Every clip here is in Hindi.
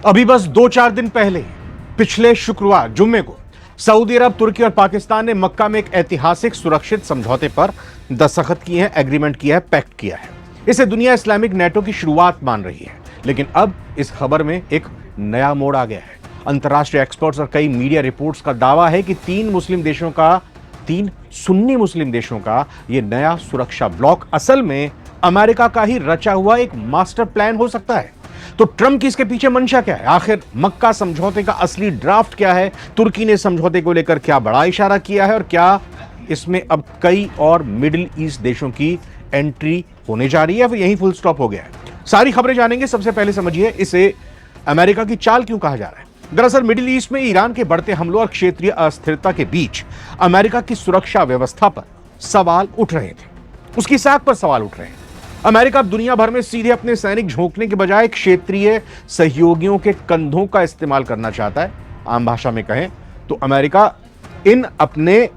अभी बस 2-4 दिन पहले पिछले शुक्रवार जुम्मे को सऊदी अरब, तुर्की और पाकिस्तान ने मक्का में एक ऐतिहासिक सुरक्षित समझौते पर दस्तखत किए हैं, एग्रीमेंट किया है, पैक्ट किया है। इसे दुनिया इस्लामिक नेटो की शुरुआत मान रही है। लेकिन अब इस खबर में एक नया मोड़ आ गया है। अंतर्राष्ट्रीय एक्सपर्ट्स और कई मीडिया रिपोर्ट्स का दावा है कि तीन सुन्नी मुस्लिम देशों का यह नया सुरक्षा ब्लॉक असल में अमेरिका का ही रचा हुआ एक मास्टर प्लान हो सकता है। तो ट्रंप की इसके पीछे मंशा क्या है? आखिर मक्का समझौते का असली ड्राफ्ट क्या है? तुर्की ने समझौते को लेकर क्या बड़ा इशारा किया है और क्या इसमें अब कई और मिडिल ईस्ट देशों की एंट्री होने जा रही है, फिर यही फुल स्टॉप हो गया है? सारी खबरें जानेंगे। सबसे पहले समझिए इसे अमेरिका की चाल क्यों कहा जा रहा है। दरअसल मिडिल ईस्ट में ईरान के बढ़ते हमलों और क्षेत्रीय अस्थिरता के बीच अमेरिका की सुरक्षा व्यवस्था पर सवाल उठ रहे थे, उसकी साख पर सवाल उठ रहे हैं। अमेरिका अब दुनिया भर में सीधे अपने सैनिक झोंकने के बजाय क्षेत्रीय सहयोगियों के कंधों का इस्तेमाल करना चाहता है। आम भाषा में कहें तो अमेरिका इन अपने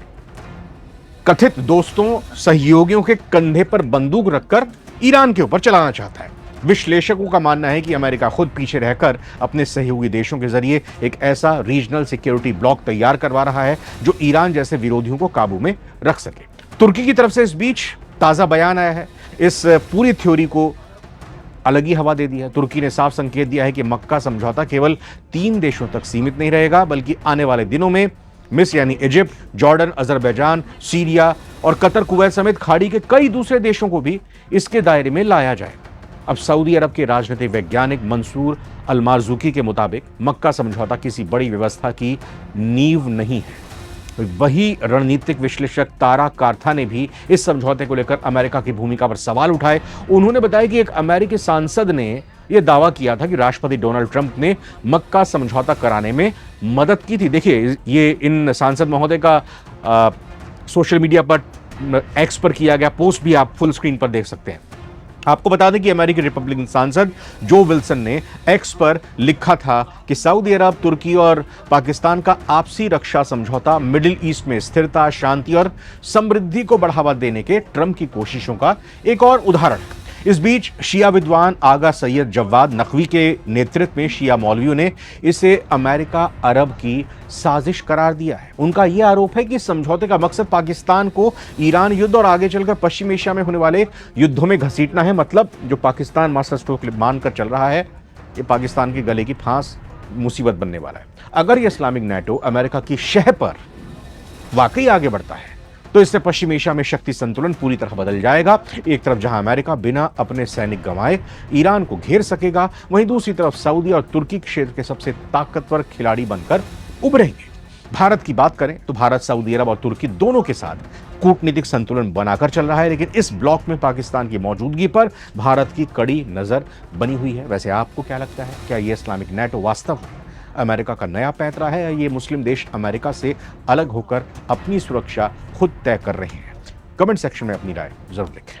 कथित दोस्तों, सहयोगियों के कंधे पर बंदूक रखकर ईरान के ऊपर चलाना चाहता है। विश्लेषकों का मानना है कि अमेरिका खुद पीछे रहकर अपने सहयोगी देशों के जरिए एक ऐसा रीजनल सिक्योरिटी ब्लॉक तैयार करवा रहा है जो ईरान जैसे विरोधियों को काबू में रख सके। तुर्की की तरफ से इस बीच ताजा बयान आया है। इस पूरी थ्योरी को अलग ही हवा दे दी है। तुर्की ने साफ संकेत दिया है कि मक्का समझौता केवल 3 देशों तक सीमित नहीं रहेगा, बल्कि आने वाले दिनों में मिस्र यानी इजिप्ट, जॉर्डन, अजरबैजान, सीरिया और कतर, कुवैत समेत खाड़ी के कई दूसरे देशों को भी इसके दायरे में लाया जाएगा। अब सऊदी अरब के राजनीतिक वैज्ञानिक मंसूर अल मार्जुकी के मुताबिक मक्का समझौता किसी बड़ी व्यवस्था की नींव नहीं है। वही रणनीतिक विश्लेषक तारा कार्था ने भी इस समझौते को लेकर अमेरिका की भूमिका पर सवाल उठाए। उन्होंने बताया कि एक अमेरिकी सांसद ने यह दावा किया था कि राष्ट्रपति डोनाल्ड ट्रंप ने मक्का समझौता कराने में मदद की थी। देखिए, ये इन सांसद महोदय का सोशल मीडिया पर, एक्स पर किया गया पोस्ट भी आप फुल स्क्रीन पर देख सकते हैं। आपको बता दें कि अमेरिकी रिपब्लिकन सांसद जो विल्सन ने एक्स पर लिखा था कि सऊदी अरब, तुर्की और पाकिस्तान का आपसी रक्षा समझौता मिडिल ईस्ट में स्थिरता, शांति और समृद्धि को बढ़ावा देने के ट्रंप की कोशिशों का एक और उदाहरण है। इस बीच शिया विद्वान आगा सैयद जवाद नकवी के नेतृत्व में शिया मौलवियों ने इसे अमेरिका अरब की साजिश करार दिया है। उनका यह आरोप है कि समझौते का मकसद पाकिस्तान को ईरान युद्ध और आगे चलकर पश्चिम एशिया में होने वाले युद्धों में घसीटना है। मतलब जो पाकिस्तान मास्टर स्ट्रोक मानकर चल रहा है, ये पाकिस्तान के गले की फांस मुसीबत बनने वाला है। अगर ये इस्लामिक नेटो अमेरिका की शह पर वाकई आगे बढ़ता है तो इससे पश्चिम एशिया में शक्ति संतुलन पूरी तरह बदल जाएगा। एक तरफ जहां अमेरिका बिना अपने सैनिक गंवाए ईरान को घेर सकेगा, वहीं दूसरी तरफ सऊदी और तुर्की क्षेत्र के सबसे ताकतवर खिलाड़ी बनकर उभरेंगे। भारत की बात करें तो भारत सऊदी अरब और तुर्की दोनों के साथ कूटनीतिक संतुलन बनाकर चल रहा है, लेकिन इस ब्लॉक में पाकिस्तान की मौजूदगी पर भारत की कड़ी नजर बनी हुई है। वैसे आपको क्या लगता है, क्या यह इस्लामिक नेटो वास्तव में अमेरिका का नया पैंतरा है या ये मुस्लिम देश अमेरिका से अलग होकर अपनी सुरक्षा खुद तय कर रहे हैं? कमेंट सेक्शन में अपनी राय जरूर लिखें।